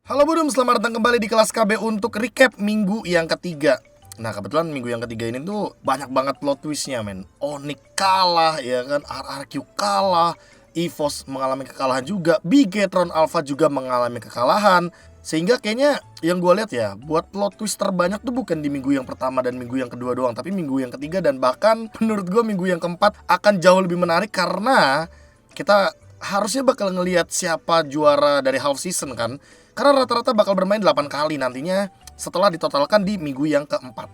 Halo Budum, selamat datang kembali di kelas KB untuk recap minggu yang ketiga. Nah kebetulan minggu yang ketiga ini tuh banyak banget plot twistnya men. Onyx kalah ya kan, RRQ kalah, EVOS mengalami kekalahan juga, Bigetron Alpha juga mengalami kekalahan. Sehingga kayaknya yang gue lihat ya, buat plot twist terbanyak tuh bukan di minggu yang pertama dan minggu yang kedua doang, tapi minggu yang ketiga dan bahkan menurut gue minggu yang keempat akan jauh lebih menarik karena kita harusnya bakal ngelihat siapa juara dari half season kan. Karena rata-rata bakal bermain 8 kali nantinya setelah ditotalkan di minggu yang keempat.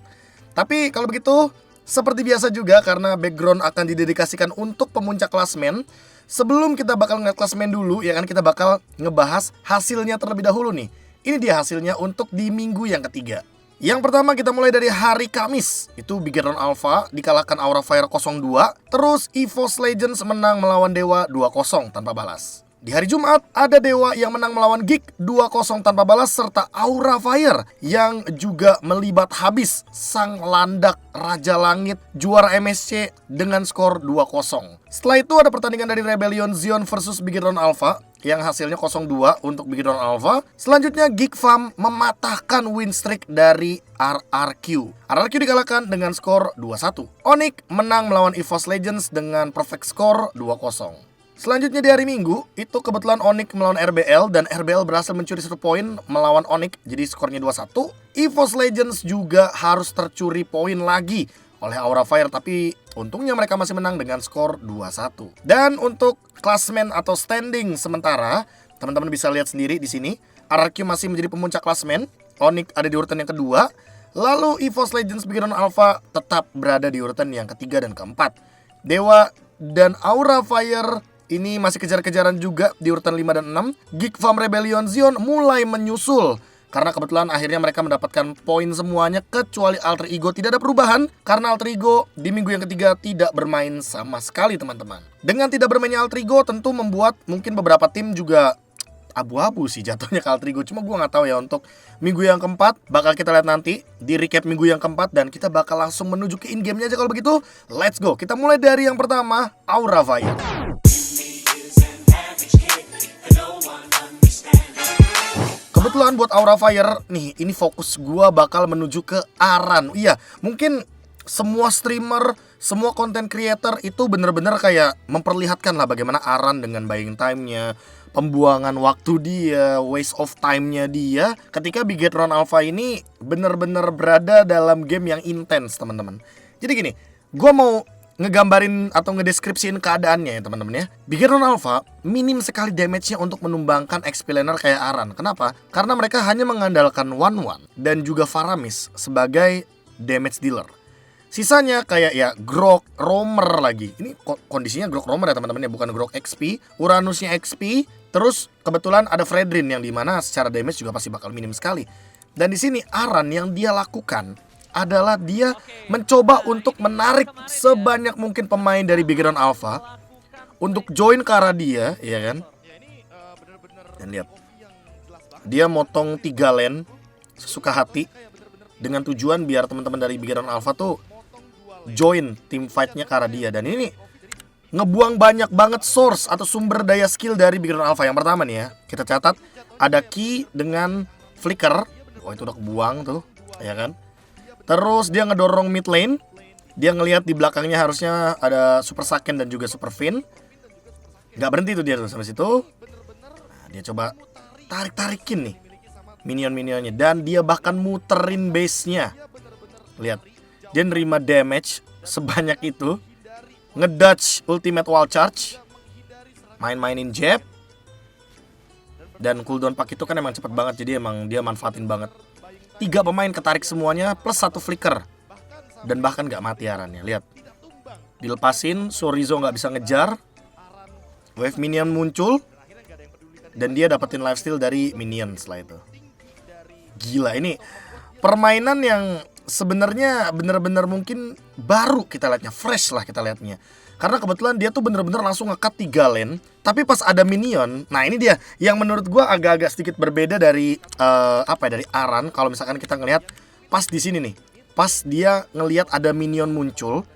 Tapi kalau begitu, seperti biasa juga karena background akan didedikasikan untuk pemuncak klasmen. Sebelum kita bakal ngeliat klasmen dulu, ya kan, kita bakal ngebahas hasilnya terlebih dahulu nih. Ini dia hasilnya untuk di minggu yang ketiga. Yang pertama kita mulai dari hari Kamis. Itu Bigetron Alpha dikalahkan Aura Fire 02. Terus EVOS Legends menang melawan Dewa 2-0 tanpa balas. Di hari Jumat ada Dewa yang menang melawan Geek 2-0 tanpa balas, serta Aura Fire yang juga melibat habis sang landak Raja Langit juara MSC dengan skor 2-0. Setelah itu ada pertandingan dari Rebellion Zion versus Bigetron Alpha yang hasilnya 0-2 untuk Bigetron Alpha. Selanjutnya Geek Farm mematahkan win streak dari RRQ. RRQ dikalahkan dengan skor 2-1. Onyx menang melawan EVOS Legends dengan perfect score 2-0. Selanjutnya di hari Minggu, itu kebetulan Onyx melawan RBL dan RBL berhasil mencuri 1 poin melawan Onyx, jadi skornya 2-1. EVOS Legends juga harus tercuri poin lagi oleh Aura Fire, tapi untungnya mereka masih menang dengan skor 2-1. Dan untuk klasmen atau standing sementara, teman-teman bisa lihat sendiri di sini, RRQ masih menjadi pemuncak klasmen, Onyx ada di urutan yang kedua, lalu EVOS Legends Bigetron Alpha tetap berada di urutan yang ketiga dan keempat. Dewa dan Aura Fire ini masih kejar-kejaran juga di urutan 5 dan 6. Geek Farm Rebellion Zion mulai menyusul karena kebetulan akhirnya mereka mendapatkan poin semuanya kecuali Alter Ego. Tidak ada perubahan karena Alter Ego di minggu yang ketiga tidak bermain sama sekali teman-teman. Dengan tidak bermainnya Alter Ego tentu membuat mungkin beberapa tim juga abu-abu sih jatuhnya ke Alter Ego. Cuma gue gak tahu ya untuk minggu yang keempat, bakal kita lihat nanti di recap minggu yang keempat. Dan kita bakal langsung menuju ke in-game-nya aja kalau begitu. Let's go, kita mulai dari yang pertama, Aura Fire. Kebetulan buat Aura Fire nih, ini fokus gua bakal menuju ke Aran. Iya, mungkin semua streamer, semua content creator itu bener-bener kayak memperlihatkan lah bagaimana Aran dengan buying time-nya, pembuangan waktu dia, waste of time-nya dia ketika Bigetron Alpha ini bener-bener berada dalam game yang intens, teman-teman. Jadi gini, gua mau ngegambarin atau ngedeskripsiin keadaannya ya teman-teman ya. Bigetron Alpha minim sekali damage-nya untuk menumbangkan XP laner kayak Aran. Kenapa? Karena mereka hanya mengandalkan One dan juga Faramis sebagai damage dealer. Sisanya kayak ya Grok, Roamer lagi. Ini kondisinya Grok Roamer ya teman-teman ya, bukan Grok XP. Uranusnya XP. Terus kebetulan ada Fredrin yang dimana secara damage juga pasti bakal minim sekali. Dan di sini Aran yang dia lakukan adalah dia mencoba untuk menarik sebanyak mungkin pemain dari Bigetron Alpha untuk join ke arah dia, ya kan? Dan lihat, dia motong 3 lane sesuka hati dengan tujuan biar teman-teman dari Bigetron Alpha tuh join tim fight-nya ke arah dia. Dan ini ngebuang banyak banget source atau sumber daya skill dari Bigetron Alpha. Yang pertama nih ya, kita catat ada Ki dengan Flicker. Oh itu udah kebuang tuh, ya kan? Terus dia ngedorong mid lane. Dia ngelihat di belakangnya harusnya ada Super Saiyan dan juga Super Fin. Gak berhenti tuh dia tuh sampai situ. Nah, dia coba tarik-tarikin nih minion-minionnya. Dan dia bahkan muterin base-nya. Lihat, dia nerima damage sebanyak itu. Ngedodge ultimate wall charge. Main-mainin jab. Dan cooldown pack itu kan emang cepet banget. Jadi emang dia manfaatin banget. 3 pemain ketarik semuanya plus 1 flicker. Dan bahkan gak mati Arannya. Lihat, dilepasin, Sorizo gak bisa ngejar. Wave minion muncul. Dan dia dapetin lifesteal dari minion setelah itu. Gila, ini permainan yang sebenarnya bener-bener mungkin baru kita lihatnya. Fresh lah kita lihatnya. Karena kebetulan dia tuh bener-bener langsung nge-cut 3 lane. Tapi pas ada minion, nah ini dia yang menurut gue agak-agak sedikit berbeda dari dari Aran. Kalau misalkan kita ngelihat pas di sini nih, pas dia ngelihat ada minion muncul.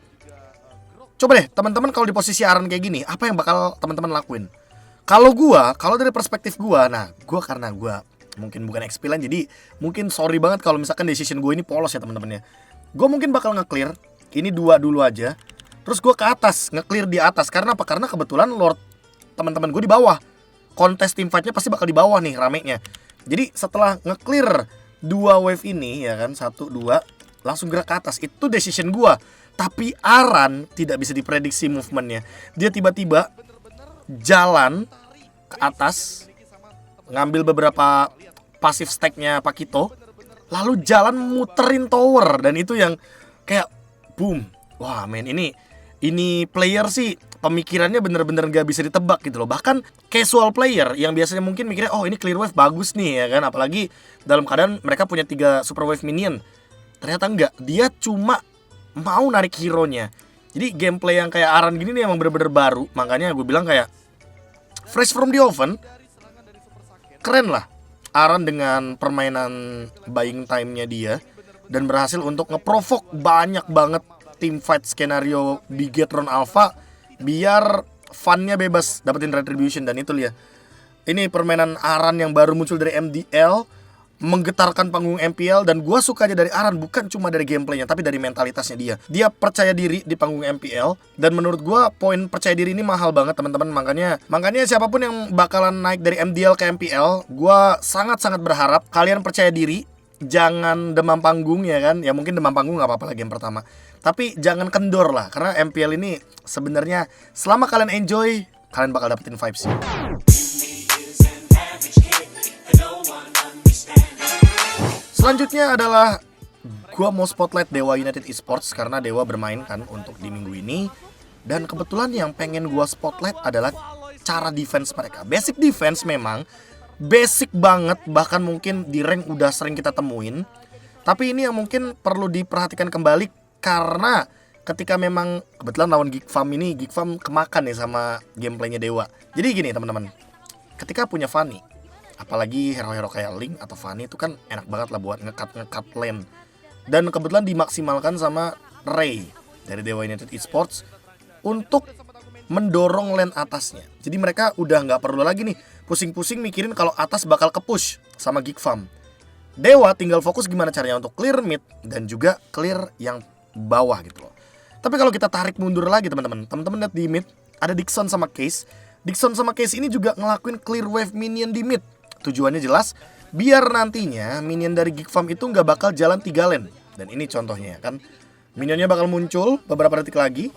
Coba deh teman-teman kalau di posisi Aran kayak gini, apa yang bakal teman-teman lakuin? Kalau dari perspektif gua, nah gua karena gua mungkin bukan XP lane, jadi mungkin sorry banget kalau misalkan decision gue ini polos ya teman-teman ya. Gue mungkin bakal nge-clear ini 2 dulu aja, terus gue ke atas, nge-clear di atas. Karena apa? Karena kebetulan Lord teman-teman gue di bawah. Kontes team fight-nya pasti bakal di bawah nih ramenya. Jadi setelah nge-clear 2 wave ini ya kan, 1, 2, langsung gerak ke atas. Itu decision gue. Tapi Aran tidak bisa diprediksi movementnya. Dia tiba-tiba jalan ke atas, ngambil beberapa pasif stack-nya Pakito, lalu jalan muterin tower. Dan itu yang kayak boom. Wah men, ini player sih pemikirannya bener-bener gak bisa ditebak gitu loh. Bahkan casual player yang biasanya mungkin mikirnya oh ini clear wave bagus nih ya kan, apalagi dalam keadaan mereka punya 3 super wave minion. Ternyata enggak, dia cuma mau narik hero-nya. Jadi gameplay yang kayak Aran gini nih emang bener-bener baru. Makanya gue bilang kayak fresh from the oven. Keren lah Aran dengan permainan buying time-nya dia, dan berhasil untuk ngeprovoke banyak banget team fight skenario Bigetron Alpha biar fun-nya bebas dapetin retribution. Dan itu lihat, ini permainan Aran yang baru muncul dari MDL, menggetarkan panggung MPL. Dan gue sukanya dari Aran bukan cuma dari gameplaynya, tapi dari mentalitasnya dia. Dia percaya diri di panggung MPL, dan menurut gue poin percaya diri ini mahal banget teman-teman. Makanya siapapun yang bakalan naik dari MDL ke MPL, gue sangat-sangat berharap kalian percaya diri. Jangan demam panggung ya kan. Ya mungkin demam panggung gak apa-apa lah game pertama, tapi jangan kendor lah. Karena MPL ini sebenarnya selama kalian enjoy, kalian bakal dapetin vibes sih. Selanjutnya adalah gua mau spotlight Dewa United Esports, karena Dewa bermain kan untuk di minggu ini. Dan kebetulan yang pengen gua spotlight adalah cara defense mereka. Basic defense memang basic banget, bahkan mungkin di rank udah sering kita temuin. Tapi ini yang mungkin perlu diperhatikan kembali, karena ketika memang kebetulan lawan Geek Farm ini, Geek Farm kemakan nih sama gameplaynya Dewa. Jadi gini teman-teman, ketika punya Fanny, apalagi hero-hero kayak Link atau Fanny itu kan enak banget lah buat ngekat lane. Dan kebetulan dimaksimalkan sama Ray dari Dewa United Esports untuk mendorong lane atasnya. Jadi mereka udah nggak perlu lagi nih pusing-pusing mikirin kalau atas bakal kepush sama Geek Farm. Dewa tinggal fokus gimana caranya untuk clear mid dan juga clear yang bawah gitu loh. Tapi kalau kita tarik mundur lagi teman-teman lihat di mid ada Dixon sama Case. Dixon sama Case ini juga ngelakuin clear wave minion di mid. Tujuannya jelas, biar nantinya minion dari Geek Farm itu nggak bakal jalan 3 lane. Dan ini contohnya kan, minionnya bakal muncul beberapa detik lagi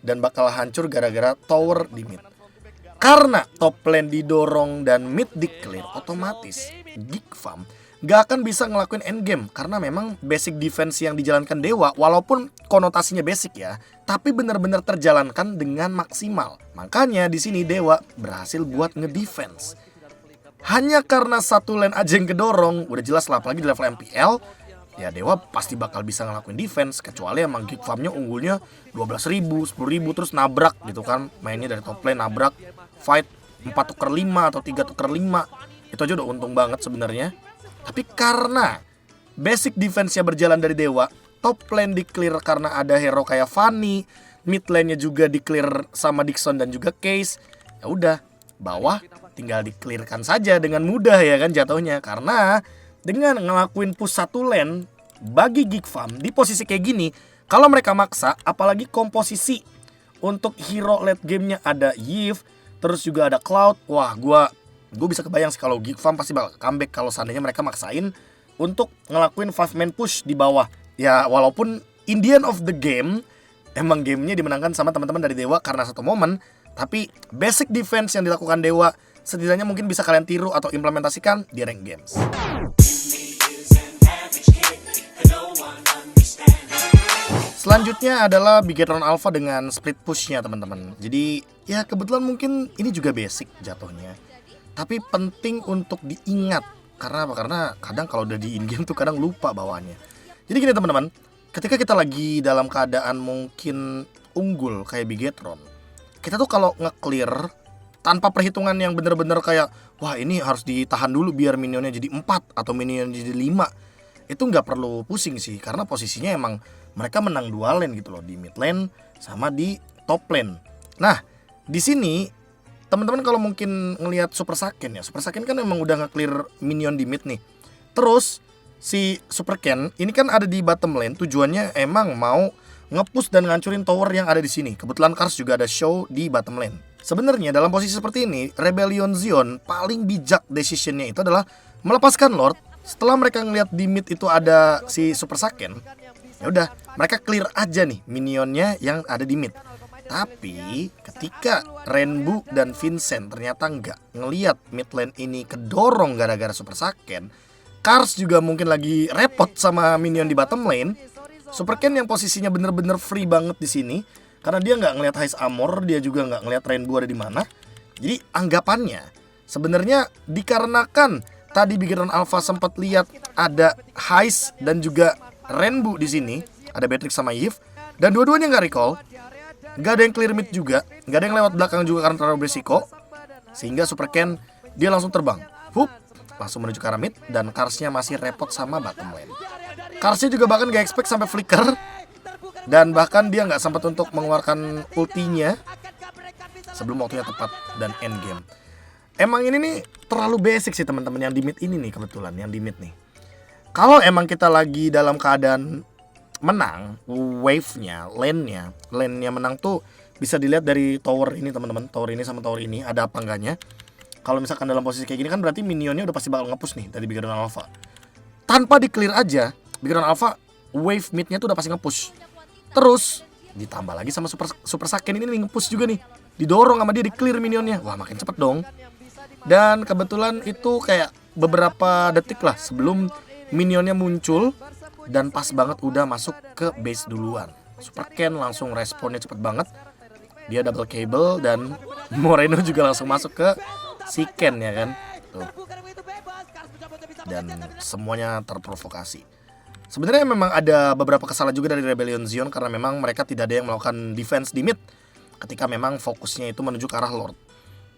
dan bakal hancur gara-gara tower di mid. Karena top lane didorong dan mid di clear, otomatis Geek Farm gak akan bisa ngelakuin endgame. Karena memang basic defense yang dijalankan Dewa, walaupun konotasinya basic ya, tapi benar-benar terjalankan dengan maksimal. Makanya di sini Dewa berhasil buat ngedefense. Hanya karena satu lane aja yang kedorong, udah jelas lah, apalagi di level MPL, ya Dewa pasti bakal bisa ngelakuin defense. Kecuali emang Geek Farm-nya unggulnya 12.000, 10.000, terus nabrak gitu kan. Mainnya dari top lane nabrak, fight 4-5 atau 3-5, itu aja udah untung banget sebenarnya. Tapi karena basic defense-nya berjalan dari Dewa, top lane di clear karena ada hero kayak Fanny, mid lane-nya juga di clear sama Dixon dan juga Case, ya udah, bawah tinggal di-clearkan saja dengan mudah ya kan jatuhnya. Karena dengan ngelakuin push satu lane, bagi Geek Farm di posisi kayak gini, kalau mereka maksa, apalagi komposisi untuk hero late game-nya ada Yves, terus juga ada Cloud. Wah, gue bisa kebayang sih kalau Geek Farm pasti bakal comeback kalau seandainya mereka maksain untuk ngelakuin 5-man push di bawah. Ya walaupun in the end of the game emang gamenya dimenangkan sama teman-teman dari Dewa karena satu momen, tapi basic defense yang dilakukan Dewa setidaknya mungkin bisa kalian tiru atau implementasikan di rank games. Selanjutnya adalah Bigetron Alpha dengan split pushnya teman-teman. Jadi ya kebetulan mungkin ini juga basic jatuhnya, tapi penting untuk diingat. Karena apa? Karena kadang kalau udah di in-game tuh kadang lupa bawaannya. Jadi gini teman-teman, ketika kita lagi dalam keadaan mungkin unggul kayak Bigetron, kita tuh kalau nge-clear tanpa perhitungan yang bener-bener kayak wah ini harus ditahan dulu biar minionnya jadi 4 atau minionnya jadi 5, itu nggak perlu pusing sih. Karena posisinya emang mereka menang 2 lane gitu loh, di mid lane sama di top lane. Nah di sini teman-teman kalau mungkin ngelihat Super Saiyan ya, Super Saiyan kan emang udah nge-clear minion di mid nih. Terus si Super Ken ini kan ada di bottom lane, tujuannya emang mau nge-push dan ngancurin tower yang ada di sini. Kebetulan Kars juga ada show di bottom lane. Sebenarnya dalam posisi seperti ini, Rebellion Zion paling bijak decisionnya itu adalah melepaskan Lord. Setelah mereka ngelihat di mid itu ada si Super Saiyan, ya udah mereka clear aja nih minionnya yang ada di mid. Tapi ketika Rainbow dan Vincent ternyata nggak ngelihat mid lane ini kedorong gara-gara Super Saiyan, Kars juga mungkin lagi repot sama minion di bottom lane. Super Ken yang posisinya bener-bener free banget di sini karena dia nggak ngelihat Heist Armor, dia juga nggak ngelihat Rainbow ada di mana. Jadi anggapannya sebenarnya dikarenakan tadi Bigetron Alpha sempat lihat ada Heist dan juga Rainbow di sini, ada Beatrix sama Eve, dan dua-duanya nggak recall. Gak ada yang clear mid juga, gak ada yang lewat belakang juga karena terlalu berisiko. Sehingga Super Ken dia langsung terbang, langsung menuju ke arah mid. Dan Karsnya masih repot sama bottom lane. Karsnya juga bahkan gak expect sampai flicker. Dan bahkan dia gak sempat untuk mengeluarkan ultinya sebelum waktunya tepat dan end game. Emang ini nih terlalu basic sih teman-teman yang di mid ini nih, kebetulan yang di mid nih. Kalau emang kita lagi dalam keadaan menang, wave-nya, lane-nya menang tuh bisa dilihat dari tower ini teman-teman. Tower ini sama tower ini ada apa enggaknya. Kalau misalkan dalam posisi kayak gini kan berarti minionnya udah pasti bakal nge-push nih dari Bigetron Alpha. Tanpa di-clear aja, Bigetron Alpha wave mid-nya tuh udah pasti nge-push. Terus ditambah lagi sama Super Saiyan ini nge-push juga nih. Didorong sama dia, di-clear minionnya. Wah, makin cepet dong. Dan kebetulan itu kayak beberapa detik lah sebelum minionnya muncul. Dan pas banget udah masuk ke base duluan. Super Ken langsung responnya cepet banget. Dia double cable dan Moreno juga langsung masuk ke si Ken ya kan. Tuh. Dan semuanya terprovokasi. Sebenarnya memang ada beberapa kesalahan juga dari Rebellion Zion karena memang mereka tidak ada yang melakukan defense di mid ketika memang fokusnya itu menuju ke arah Lord.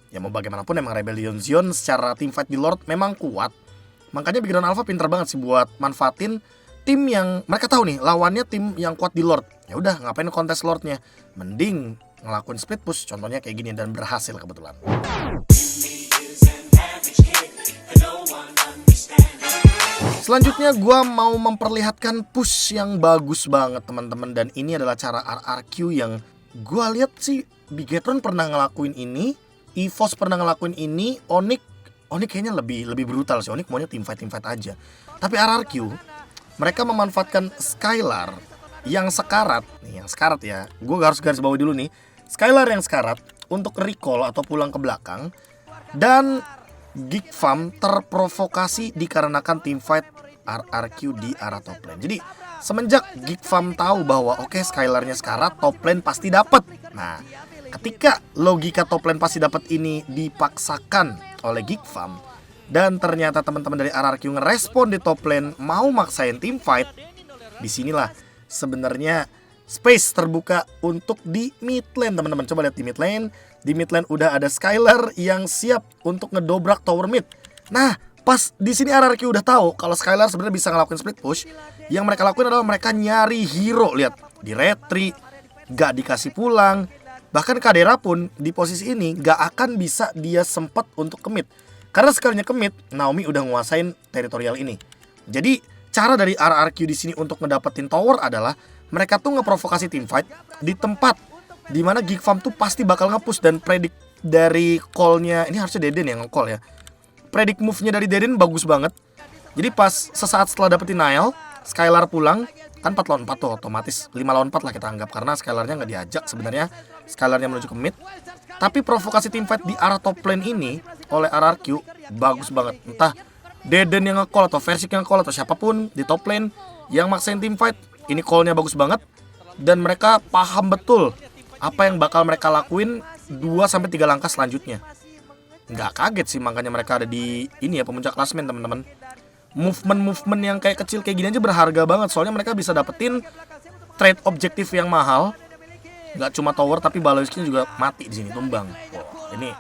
Ya mau bagaimanapun memang Rebellion Zion secara teamfight di Lord memang kuat. Makanya Bigetron Alpha pinter banget sih buat manfaatin tim yang mereka tahu nih lawannya tim yang kuat di Lord. Ya udah ngapain kontes Lordnya, mending ngelakuin split push contohnya kayak gini dan berhasil kebetulan. Selanjutnya gue mau memperlihatkan push yang bagus banget teman-teman. Dan ini adalah cara RRQ yang gue lihat sih Bigetron pernah ngelakuin ini, EVOS pernah ngelakuin ini, Onyx kayaknya lebih brutal sih. Onyx maunya teamfight aja. Tapi RRQ mereka memanfaatkan Skylar yang sekarat. Nih yang sekarat ya, gue harus garis bawahi dulu nih. Skylar yang sekarat untuk recall atau pulang ke belakang. Dan Geek Farm terprovokasi dikarenakan teamfight RRQ di arah top lane. Jadi semenjak Geek Farm tahu bahwa oke, Skylarnya sekarat, top lane pasti dapat. Nah, ketika logika top lane pasti dapat ini dipaksakan oleh Geek Farm, dan ternyata teman-teman dari RRQ ngerespon di top lane mau maksain team fight, disinilah sebenarnya space terbuka untuk di mid lane teman-teman. Coba lihat di mid lane. Di mid lane udah ada Skylar yang siap untuk ngedobrak tower mid. Nah, pas di sini RRQ udah tahu kalau Skylar sebenarnya bisa ngelakuin split push. Yang mereka lakuin adalah mereka nyari hero. Lihat, di retreat, gak dikasih pulang. Bahkan Kadera pun di posisi ini gak akan bisa dia sempat untuk ke mid. Karena sekalinya ke mid, Naomi udah nguasain teritorial ini. Jadi cara dari RRQ di sini untuk ngedapetin tower adalah mereka tuh ngeprovokasi teamfight di tempat dimana Geek Farm tuh pasti bakal nge-push. Dan predik dari call-nya, ini harusnya Deden yang nge-call ya. Predik move-nya dari Deden bagus banget. Jadi pas sesaat setelah dapetin Nile, Skylar pulang, kan 4 lawan 4 tuh otomatis 5 lawan 4 lah kita anggap. Karena Skylarnya gak diajak sebenarnya, Skylarnya menuju ke mid. Tapi provokasi teamfight di arah top lane ini oleh RRQ bagus banget. Entah Deden yang nge-call atau Versik yang nge-call atau siapapun di top lane yang maksain teamfight, ini call-nya bagus banget. Dan mereka paham betul apa yang bakal mereka lakuin 2-3 langkah selanjutnya. Nggak kaget sih makanya mereka ada di ini ya, pemuncak klasmen teman-teman. Movement yang kayak kecil kayak gini aja berharga banget. Soalnya mereka bisa dapetin trade objektif yang mahal. Nggak cuma tower tapi Baloisknya juga mati di sini, tumbang. Wow, ini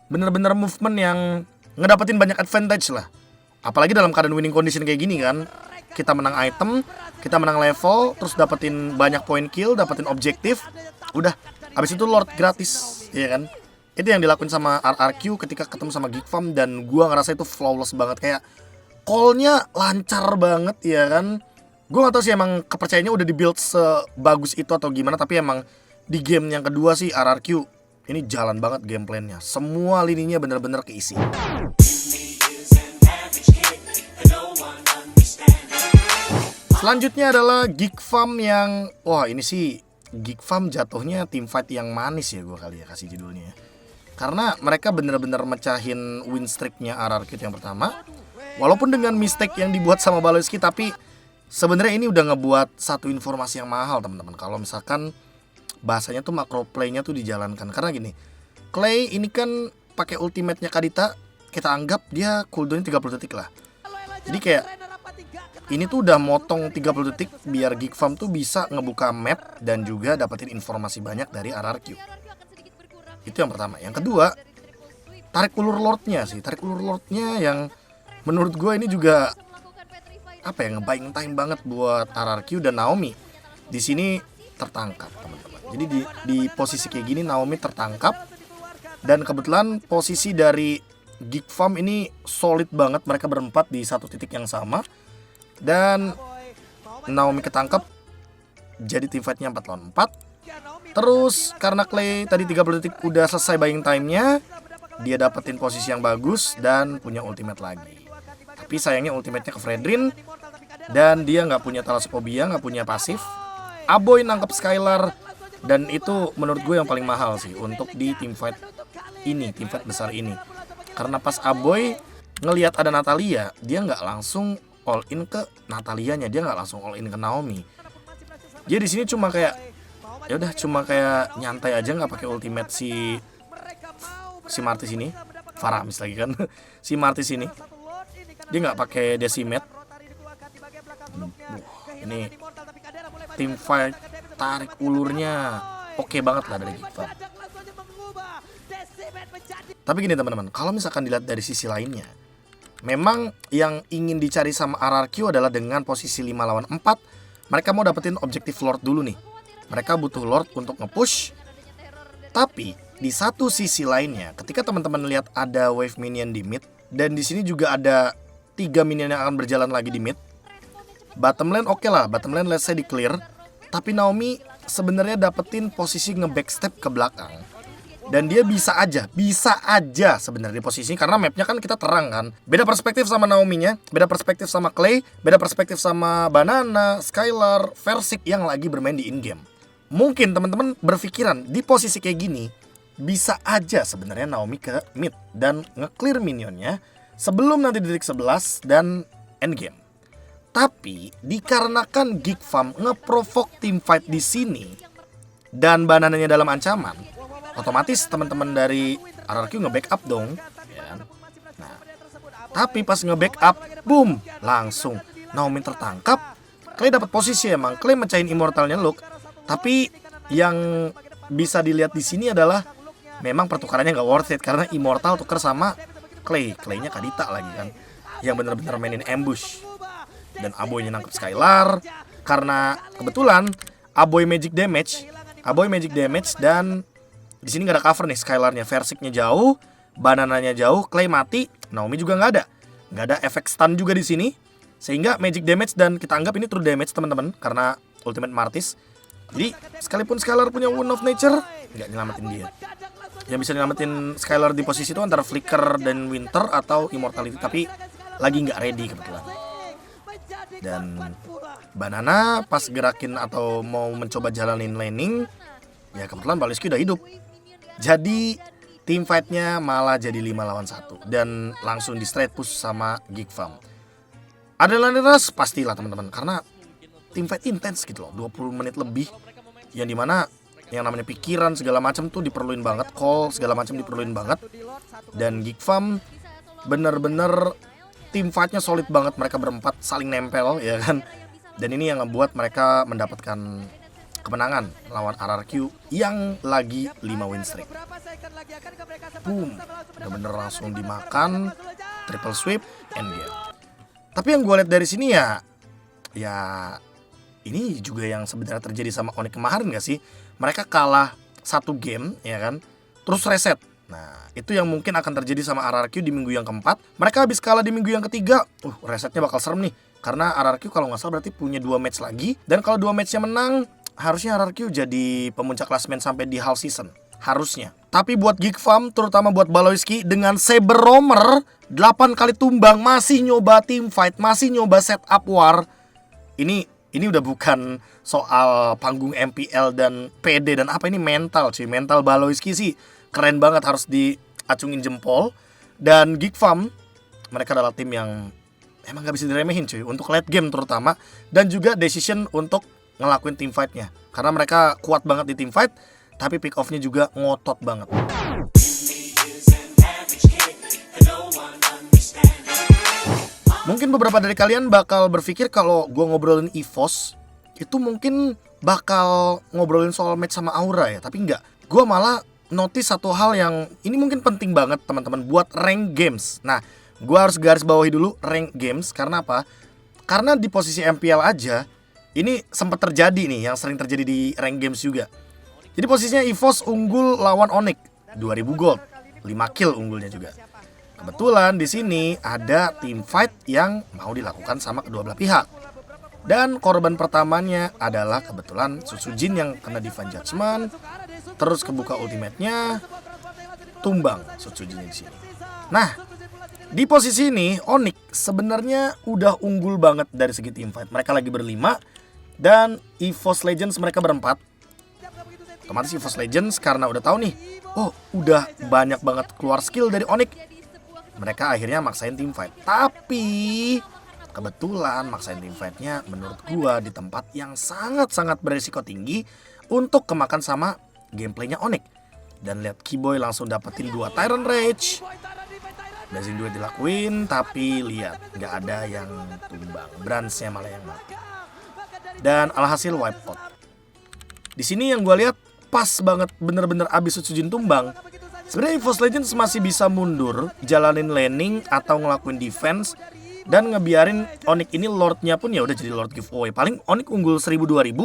bener-bener movement yang ngedapetin banyak advantage lah. Apalagi dalam keadaan winning condition kayak gini kan. Kita menang item, kita menang level, terus dapetin banyak point kill, dapetin objektif. Udah, abis itu Lord gratis, ya kan? Itu yang dilakuin sama RRQ ketika ketemu sama Geek Farm, dan gua ngerasa itu flawless banget, kayak call-nya lancar banget ya kan. Gue gak tahu sih emang kepercayaannya udah dibuild sebagus itu atau gimana, tapi emang di game yang kedua sih RRQ ini jalan banget gameplaynya. Semua lininya bener-bener keisi. Selanjutnya adalah Geek Farm yang, wah ini sih Geek Farm jatuhnya team fight yang manis ya gue kali ya kasih judulnya. Karena mereka bener-bener mecahin win streaknya RRQ yang pertama. Walaupun dengan mistake yang dibuat sama Baloyski, tapi sebenarnya ini udah ngebuat satu informasi yang mahal teman-teman. Kalau misalkan bahasanya tuh macro play-nya tuh dijalankan. Karena gini, Clay ini kan pakai ultimate-nya Kadita, kita anggap dia cooldown 30 detik lah. Jadi kayak ini tuh udah motong 30 detik biar Geek Farm tuh bisa ngebuka map dan juga dapetin informasi banyak dari RRQ. Itu yang pertama. Yang kedua, tarik ulur Lordnya sih. Tarik ulur Lordnya yang menurut gue ini juga apa ya, ngebuying time banget buat RRQ dan Naomi. Di sini tertangkap teman-teman. Jadi di posisi kayak gini Naomi tertangkap, dan kebetulan posisi dari Geek Farm ini solid banget, mereka berempat di satu titik yang sama. Dan Naomi ketangkep, jadi team fightnya 4 lawan 4. Terus karena Clay tadi 30 detik udah selesai buying time-nya, dia dapetin posisi yang bagus dan punya ultimate lagi. Tapi sayangnya ultimate-nya ke Fredrin, dan dia nggak punya Thalassophobia, nggak punya pasif. Aboy nangkep Skylar, dan itu menurut gue yang paling mahal sih untuk di team fight ini, team fight besar ini. Karena pas Aboy ngelihat ada Natalia, dia nggak langsung all in ke Natalianya, dia nggak langsung all in ke Naomi. Dia di sini cuma kayak ya udah, cuma kayak nyantai aja, nggak pakai ultimate si Martis ini, Faramis lagi kan. Si Martis ini dia nggak pakai decimate. Ini team fight tarik ulurnya oke banget lah dari Geek Farm. Tapi gini teman-teman, kalau misalkan dilihat dari sisi lainnya, memang yang ingin dicari sama RRQ adalah dengan posisi 5 lawan 4, mereka mau dapetin objektif Lord dulu nih. Mereka butuh Lord untuk nge-push. Tapi di satu sisi lainnya, ketika teman-teman lihat ada wave minion di mid, dan di sini juga ada 3 minion yang akan berjalan lagi di mid. Bottom lane oke lah, bottom lane let's say di clear. Tapi Naomi sebenarnya dapetin posisi nge-backstep ke belakang. Dan dia bisa aja sebenarnya di posisi, karena mapnya kan kita terang kan. Beda perspektif sama Naomi-nya, beda perspektif sama Clay, beda perspektif sama Banana, Skylar, Versik yang lagi bermain di in-game. Mungkin teman-teman berpikiran di posisi kayak gini, bisa aja sebenarnya Naomi ke mid dan nge-clear minionnya sebelum nanti di titik 11 dan endgame. Tapi dikarenakan Geek Farm nge-provoke team fight di sini dan Banananya dalam ancaman, otomatis teman-teman dari RRQ nge-backup dong, ya kan? Nah, tapi pas nge-backup, boom, langsung Naomi tertangkap. Clay dapat posisi emang, Clay mecahin immortalnya Luke. Tapi yang bisa dilihat di sini adalah memang pertukarannya nggak worth it, karena immortal tuker sama Clay, Claynya Kadita lagi kan, yang bener-bener mainin ambush. Dan Aboynya nangkep Skylar, karena kebetulan Aboy magic damage, dan di sini nggak ada cover nih. Skylarnya, Versiknya jauh, Banananya jauh, Clay mati, Naomi juga nggak ada efek stun juga di sini, sehingga magic damage, dan kita anggap ini true damage teman-teman karena ultimate Martis. Jadi sekalipun Skylar punya Wound of Nature, nggak nyelamatin dia. Yang bisa nyelamatin Skylar di posisi itu antara Flicker dan Winter atau Immortality, tapi lagi nggak ready kebetulan. Dan Banana pas gerakin atau mau mencoba jalanin laning, ya kebetulan Baloyski udah hidup. Jadi team fightnya malah jadi 5 lawan 1 dan langsung di straight push sama Geek Farm. Adrenalin rush pastilah teman-teman, karena team fight intens gitu loh, 20 menit lebih, yang dimana yang namanya pikiran segala macam tuh diperluin banget, call segala macam diperluin banget. Dan Geek Farm bener-bener tim fightnya solid banget, mereka berempat saling nempel ya kan. Dan ini yang ngebuat mereka mendapatkan kemenangan lawan RRQ yang lagi 5 win streak. Boom, bener-bener langsung dimakan, triple sweep, endgame. Tapi yang gue lihat dari sini ya ini juga yang sebenarnya terjadi sama Onyx kemarin gak sih? Mereka kalah satu game ya kan, terus reset. Nah, itu yang mungkin akan terjadi sama RRQ di minggu yang keempat. Mereka habis kalah di minggu yang ketiga. Resetnya bakal serem nih. Karena RRQ kalau nggak salah berarti punya 2 match lagi. Dan kalau 2 matchnya menang, harusnya RRQ jadi pemuncak klasemen sampai di half season. Harusnya. Tapi buat Geek Farm, terutama buat Baloyski, dengan Saber Roamer 8 kali tumbang, masih nyoba team fight, masih nyoba setup war. Ini udah bukan soal panggung MPL dan PD dan apa, ini mental cuy. Mental Baloyski sih keren banget, harus diacungin jempol. Dan Geek Farm, mereka adalah tim yang emang gak bisa diremehin cuy, untuk late game terutama. Dan juga decision untuk ngelakuin team fight-nya, karena mereka kuat banget di team fight, tapi pick off-nya juga ngotot banget. Mungkin beberapa dari kalian bakal berpikir kalau gue ngobrolin EVOS itu mungkin bakal ngobrolin soal match sama Aura ya, tapi enggak. Gue malah notice satu hal yang ini mungkin penting banget teman-teman buat rank games. Nah, gue harus garis bawahi dulu rank games, karena apa? Karena di posisi MPL aja ini sempat terjadi nih, yang sering terjadi di rank games juga. Jadi posisinya EVOS unggul lawan Onyx 2000 gold, 5 kill unggulnya juga. Kebetulan di sini ada team fight yang mau dilakukan sama kedua belah pihak. Dan korban pertamanya adalah kebetulan Susujin yang kena Divine Judgment. Terus kebuka ultimate-nya, tumbang Susujin di sini. Nah, di posisi ini Onyx sebenarnya udah unggul banget dari segi team fight. Mereka lagi berlima dan EVOS Legends mereka berempat. Otomatis EVOS Legends karena udah tahu nih, udah banyak banget keluar skill dari Onyx, mereka akhirnya maksain team fight. Tapi kebetulan maksain team fight-nya menurut gua di tempat yang sangat-sangat beresiko tinggi untuk kemakan sama gameplaynya Onyx. Dan lihat Keyboy langsung dapetin 2 Tyrant Rage. Blazing Duet dilakuin, tapi lihat nggak ada yang tumbang, Brands-nya malah yang mati. Dan alhasil wipe out. Di sini yang gua lihat pas banget, bener-bener abis Susujin tumbang. Sebenarnya EVOS Legends masih bisa mundur, jalanin laning atau ngelakuin defense dan ngebiarin Onyx ini Lordnya pun ya udah jadi Lord giveaway. Paling Onyx unggul 1000-2000,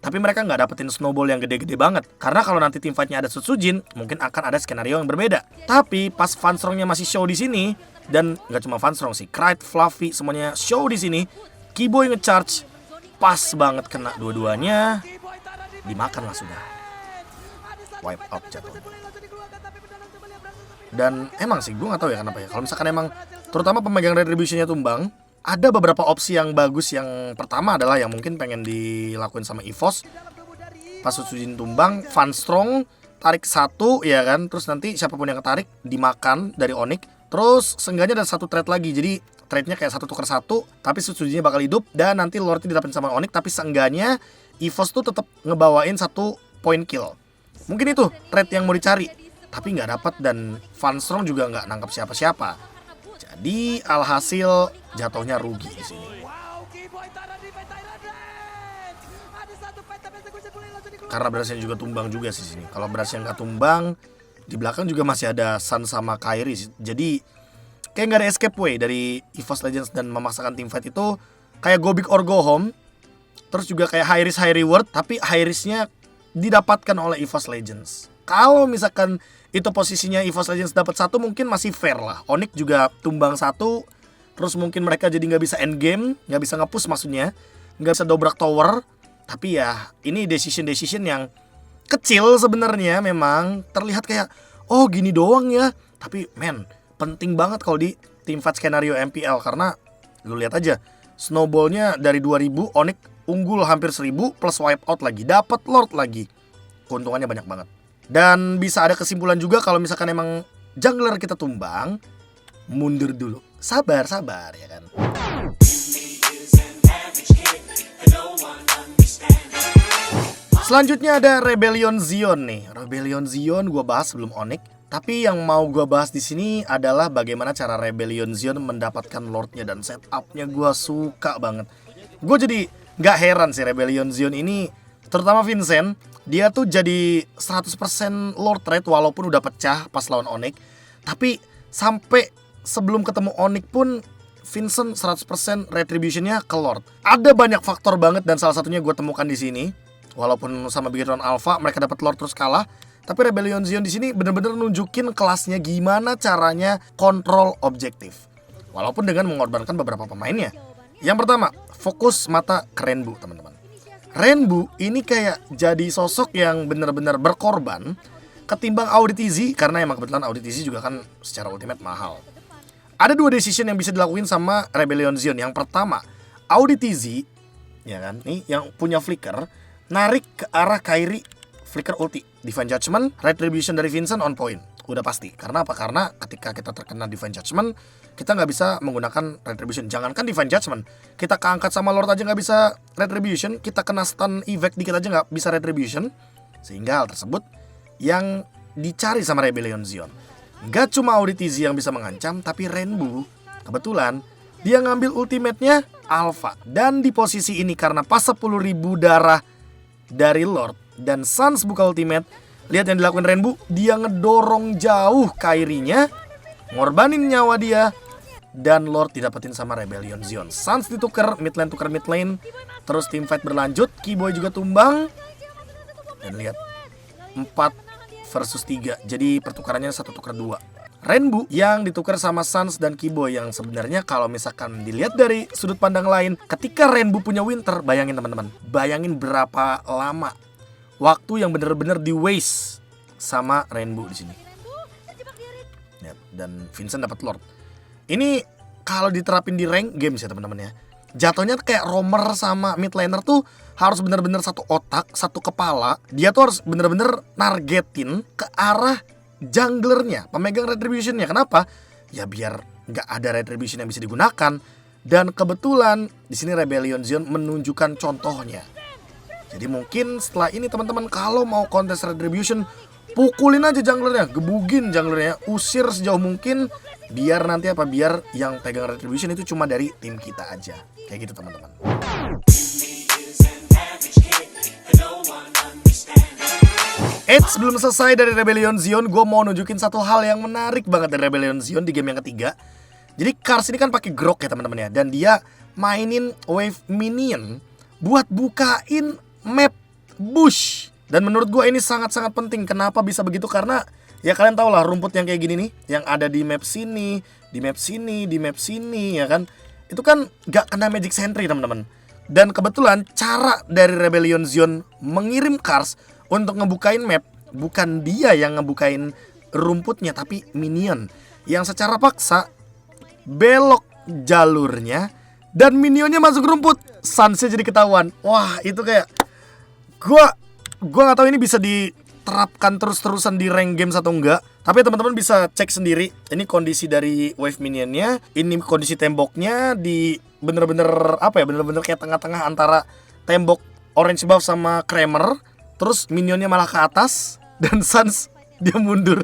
tapi mereka nggak dapetin snowball yang gede-gede banget. Karena kalau nanti tim fightnya ada Susujin, mungkin akan ada skenario yang berbeda. Tapi pas Fanstrongnya masih show di sini, dan nggak cuma Fanstrong sih, Krite, Fluffy semuanya show di sini. Keyboy ngecharge, pas banget kena dua-duanya, dimakan lah sudah. Wipe out jatuh. Dan emang sih gue gak tahu ya kenapa ya, kalau misalkan emang terutama pemegang retributionnya tumbang, ada beberapa opsi yang bagus. Yang pertama adalah yang mungkin pengen dilakuin sama EVOS, pas Susujin tumbang, Fanstrong tarik 1 ya kan, terus nanti siapapun yang ketarik dimakan dari Onyx. Terus seenggaknya ada 1 trade lagi, jadi trade-nya kayak 1 tukar 1, tapi Susujinnya bakal hidup dan nanti Lordnya didapetin sama Onyx. Tapi seenggaknya EVOS tuh tetap ngebawain 1 point kill. Mungkin itu trade yang mau dicari, tapi nggak dapat, dan Fanstrong juga nggak nangkap siapa-siapa. Jadi alhasil jatuhnya rugi di sini. Karena berasnya juga tumbang juga sih sini. Kalau berasnya nggak tumbang, di belakang juga masih ada Sun sama Kairi. Jadi kayak nggak ada escape way dari EVOS Legends, dan memaksakan team fight itu kayak go big or go home. Terus juga kayak high risk high reward, tapi high risknya didapatkan oleh EVOS Legends. Kalau misalkan itu posisinya EVOS Legends dapat 1 mungkin masih fair lah. Onyx juga tumbang 1, terus mungkin mereka jadi nggak bisa end game, nggak bisa nge-push maksudnya, nggak bisa dobrak tower. Tapi ya ini decision yang kecil sebenarnya, memang terlihat kayak gini doang ya. Tapi men, penting banget kalau di teamfight skenario MPL, karena lu lihat aja snowballnya dari 2000, Onyx unggul hampir 1000 plus wipe out lagi, dapat Lord lagi. Keuntungannya banyak banget. Dan bisa ada kesimpulan juga kalau misalkan emang jungler kita tumbang, mundur dulu. Sabar ya kan. Selanjutnya ada Rebellion Zion nih. Rebellion Zion gue bahas sebelum Onyx. Tapi yang mau gue bahas di sini adalah bagaimana cara Rebellion Zion mendapatkan Lordnya dan setupnya. Gue suka banget. Gue jadi gak heran sih Rebellion Zion ini, terutama Vincent. Dia tuh jadi 100% Lord rate walaupun udah pecah pas lawan Onyx. Tapi sampai sebelum ketemu Onyx pun Vincent 100% retributionnya ke Lord. Ada banyak faktor banget, dan salah satunya gue temukan di sini. Walaupun sama Bigetron Alpha mereka dapat Lord terus kalah, Tapi Rebellion Zion di sini bener-bener nunjukin kelasnya gimana caranya kontrol objektif. Walaupun dengan mengorbankan beberapa pemainnya. Yang pertama, fokus mata ke Renbu, teman-teman. Renbu ini kayak jadi sosok yang bener-bener berkorban ketimbang Auditizi, karena emang kebetulan Auditizi juga kan secara ultimate mahal. Ada 2 decision yang bisa dilakuin sama Rebellion Zion. Yang pertama, Auditizi, ya kan, nih yang punya flicker, narik ke arah Kairi flicker ulti, Divine Judgment, Retribution dari Vincent on point. Udah pasti. Karena apa? Karena ketika kita terkena Divine Judgment, kita nggak bisa menggunakan Retribution. Jangankan Divine Judgment, kita keangkat sama Lord aja nggak bisa Retribution. Kita kena stun evac dikit aja nggak bisa Retribution. Sehingga hal tersebut yang dicari sama Rebellion Zion. Gak cuma Auditizi yang bisa mengancam, tapi Renbu kebetulan dia ngambil ultimate-nya Alpha. Dan di posisi ini karena pas 10.000 darah dari Lord dan Sans buka ultimate, lihat yang dilakukan Renbu, dia ngedorong jauh Kairinya, ngorbanin nyawa dia, dan Lord didapetin sama Rebellion Zion. Sans ditukar, mid lane tukar mid lane, terus team fight berlanjut, Keyboy juga tumbang. Dan lihat 4 versus 3, jadi pertukarannya 1 tukar 2. Renbu yang ditukar sama Sans dan Keyboy, yang sebenarnya kalau misalkan dilihat dari sudut pandang lain, ketika Renbu punya Winter, bayangin teman-teman, bayangin berapa lama waktu yang bener-bener di waste sama Renbu di sini. Ya, dan Vincent dapat Lord. Ini kalau diterapin di rank games ya teman-teman ya, jatuhnya kayak roamer sama mid laner tuh harus bener-bener satu otak, satu kepala. Dia tuh harus bener-bener nargetin ke arah junglernya, pemegang retributionnya. Kenapa? Ya biar nggak ada retribution yang bisa digunakan. Dan kebetulan di sini Rebellion Zion menunjukkan contohnya. Jadi mungkin setelah ini teman-teman kalau mau kontes retribution, pukulin aja junglernya, gebugin junglernya, usir sejauh mungkin, biar nanti apa, biar yang pegang retribution itu cuma dari tim kita aja. Kayak gitu teman-teman. Sebelum selesai dari Rebellion Zion, gue mau nunjukin satu hal yang menarik banget dari Rebellion Zion di game yang ketiga. Jadi Kars ini kan pakai grok ya teman-teman ya, dan dia mainin wave minion buat bukain map bush. Dan menurut gue ini sangat-sangat penting. Kenapa bisa begitu? Karena ya kalian tau lah rumput yang kayak gini nih, yang ada di map sini, di map sini, di map sini, ya kan, itu kan gak kena magic sentry teman-teman. Dan kebetulan cara dari Rebellion Zion mengirim Kars untuk ngebukain map, bukan dia yang ngebukain rumputnya, tapi minion yang secara paksa belok jalurnya dan minionnya masuk rumput. Sansnya jadi ketahuan. Wah, itu kayak Gua gak tahu ini bisa diterapkan terus-terusan di rank games atau enggak. Tapi teman-teman bisa cek sendiri. Ini kondisi dari wave minionnya, ini kondisi temboknya di bener-bener apa ya, bener-bener kayak tengah-tengah antara tembok orange buff sama Kramer. Terus minionnya malah ke atas dan Sans dia mundur.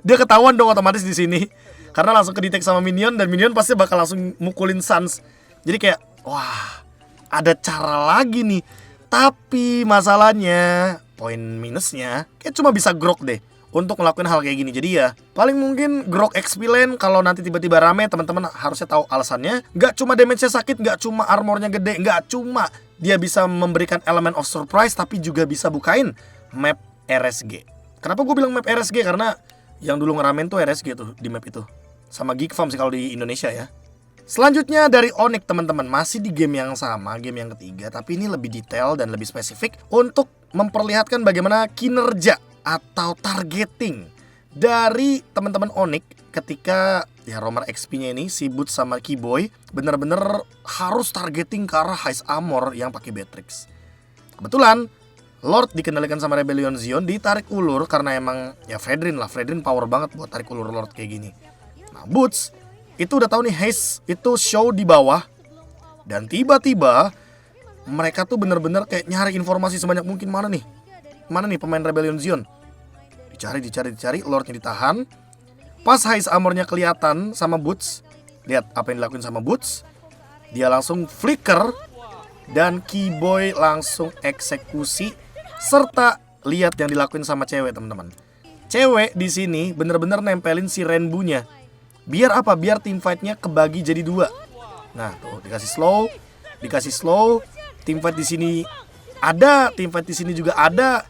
Dia ketahuan dong otomatis di sini. Karena langsung kedetek sama minion, dan minion pasti bakal langsung mukulin Sans. Jadi kayak wah, ada cara lagi nih. Tapi masalahnya, poin minusnya, kayak cuma bisa grok deh untuk ngelakuin hal kayak gini. Jadi ya, paling mungkin grok XP lane kalau nanti tiba-tiba rame, teman-teman harusnya tahu alasannya. Gak cuma damage-nya sakit, gak cuma armornya gede, gak cuma dia bisa memberikan elemen of surprise, tapi juga bisa bukain map RSG. Kenapa gue bilang map RSG? Karena yang dulu ngeramein tuh RSG tuh di map itu. Sama Geek Farm sih kalau di Indonesia ya. Selanjutnya dari Onyx teman-teman, masih di game yang sama, game yang ketiga, tapi ini lebih detail dan lebih spesifik untuk memperlihatkan bagaimana kinerja atau targeting dari teman-teman Onyx ketika ya roamer XP-nya ini si Boots sama Keyboy bener-bener harus targeting ke arah Heist Armor yang pakai Beatrix. Kebetulan Lord dikendalikan sama Rebellion Zion, ditarik ulur karena emang ya Fredrin power banget buat tarik ulur Lord kayak gini. Nah, Boots itu udah tahu nih Haze itu show di bawah, dan tiba-tiba mereka tuh bener-bener kayak nyari informasi sebanyak mungkin. Mana nih pemain Rebellion Zion. Dicari, Lordnya ditahan. Pas Haze Armornya kelihatan sama Boots, lihat apa yang dilakuin sama Boots, dia langsung flicker dan Keyboy langsung eksekusi. Serta lihat yang dilakuin sama cewek teman-teman. Cewek di sini bener-bener nempelin si Renbu-nya. Biar apa? Biar team fight-nya kebagi jadi 2. Nah, tuh dikasih slow. Team fight di sini ada, team fight di sini juga ada.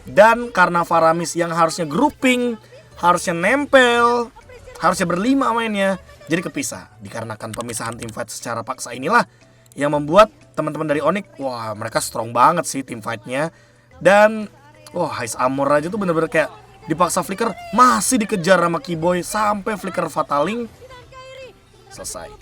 Dan karena Faramis yang harusnya grouping, harusnya nempel, harusnya berlima mainnya, jadi kepisah. Dikarenakan pemisahan teamfight secara paksa inilah yang membuat teman-teman dari Onyx, wah mereka strong banget sih teamfightnya. Dan wah Ice Armor aja tuh bener-bener kayak dipaksa flicker, masih dikejar sama Keyboy sampai flicker Fataling selesai.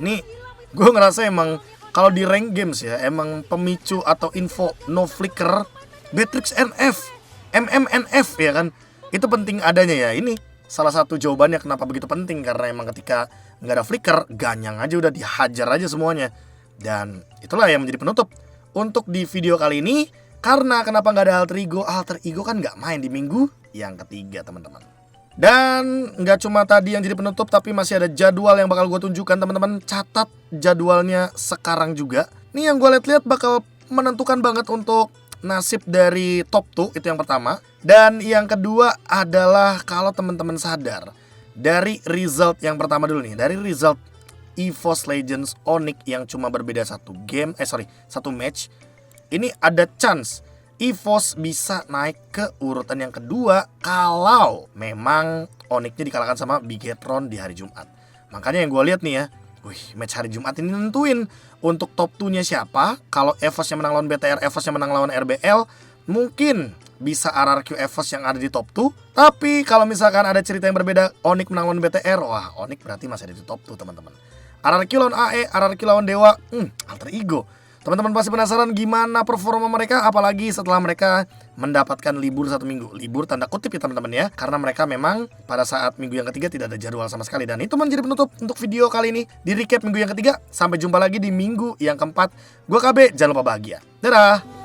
Ini gue ngerasa emang kalau di rank games ya, emang pemicu atau info no flicker Beatrix NF, MMNF ya kan, itu penting adanya ya. Ini salah satu jawabannya kenapa begitu penting, karena emang ketika nggak ada flicker, ganyang aja udah dihajar aja semuanya. Dan itulah yang menjadi penutup untuk di video kali ini. Karena kenapa nggak ada Alter Ego kan nggak main di minggu yang ketiga teman-teman. Dan nggak cuma tadi yang jadi penutup, tapi masih ada jadwal yang bakal gue tunjukkan teman-teman. Catat jadwalnya sekarang juga. Nih yang gue lihat-lihat bakal menentukan banget untuk nasib dari top 2, itu yang pertama. Dan yang kedua adalah kalau teman-teman sadar dari result yang pertama dulu nih, dari result EVOS Legends Onyx yang cuma berbeda satu match. Ini ada chance EVOS bisa naik ke urutan yang kedua kalau memang Onyxnya dikalahkan sama Bigetron di hari Jumat. Makanya yang gue lihat nih ya, match hari Jumat ini nentuin untuk top 2-nya siapa. Kalau EVOS yang menang lawan BTR, EVOS yang menang lawan RBL, mungkin bisa RRQ EVOS yang ada di top 2. Tapi kalau misalkan ada cerita yang berbeda, Onyx menang lawan BTR, wah Onyx berarti masih ada di top 2 teman-teman. RRQ lawan AE, RRQ lawan Dewa, Alter Ego. Teman-teman pasti penasaran gimana performa mereka, apalagi setelah mereka mendapatkan libur 1 minggu. Libur tanda kutip ya teman-teman ya, karena mereka memang pada saat minggu yang ketiga tidak ada jadwal sama sekali. Dan itu menjadi penutup untuk video kali ini di recap minggu yang ketiga. Sampai jumpa lagi di minggu yang keempat. Gue KB, jangan lupa bahagia. Dadah.